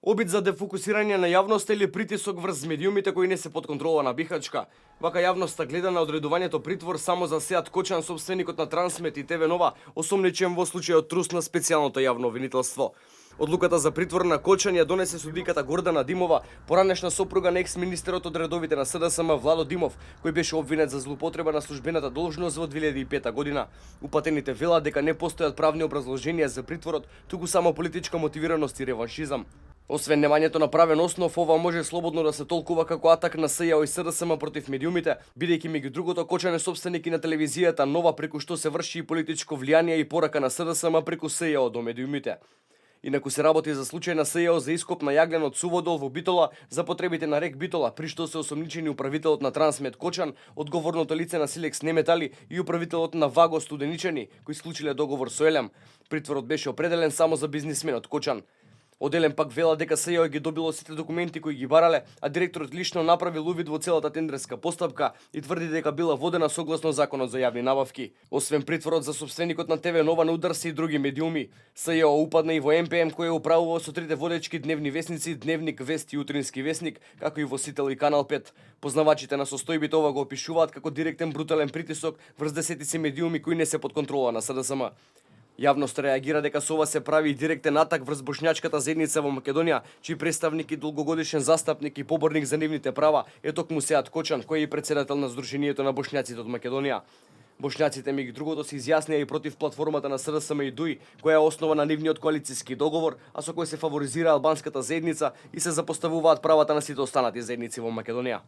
Обид за дефокусирање на јавноста или притисок врз медиумите кои не се под контрола на Бихачка. Вака јавноста гледа на одредувањето притвор само за Сеат Кочан, собственикот на Трансмет и ТВ Нова, осомничен во случајот трус на специјалното јавно обвинителство. Одлуката за притвор на Кочан ја донесе судиката Гордана Димова, поранешна сопруга на екс-министерот од редовите на СДСМ Владо Димов, кој беше обвинет за злоупотреба на службената должност во 2005 година. Упатените велат дека не постојат правни образложенија за притворот, туку само политичка мотивираност и реваншизам. Освен немањето на правен основ, ова може слободно да се толкува како атак на СЈО и СДСМ против медиумите, бидејќи меѓу другото Кочан е собственик и на телевизијата Нова, преку што се врши и политичко влијание и порака на СДСМ преку СЈО до медиумите. Инаку се работи за случај на СЈО за ископ на јаглен од суводол во Битола за потребите на рек Битола, при што се осомничени управителот на Трансмет Кочан, одговорното лице на Силекс Неметали и управителот на Ваго Студеничани, кои склучиле договор со Елем. Притворот беше определен само за бизнисменот Кочан. Оделен пак вела дека СЈО ги добило сите документи кои ги барале, а директорот лично направил увид во целата тендерска постапка и тврди дека била водена согласно законот за јавни набавки. Освен притворот за собственикот на ТВ Нова на удар се и други медиуми. СЈО упадна и во МПМ кој управува со трите водечки дневни весници Дневник, Вест и Утрински весник, како и во Сител и Канал 5. Познавачите на состојбите ова го опишуваат како директен брутален притисок врз десетици медиуми кои не се под контрола на СДСМ. Јавноста реагира дека со ова се прави и директен атак врз бошњачката заедница во Македонија, чиј представник и долгогодишен застапник и поборник за нивните права е токму Сеат Кочан, кој е и претседател на Сдруженијето на бошњаците од Македонија. Бошњаците меѓу другото се изјаснија и против платформата на СДСМ и ДУИ, која е основа на нивниот коалициски договор, а со кој се фаворизира албанската заедница и се запоставуваат правата на сите останати заедници во Македонија.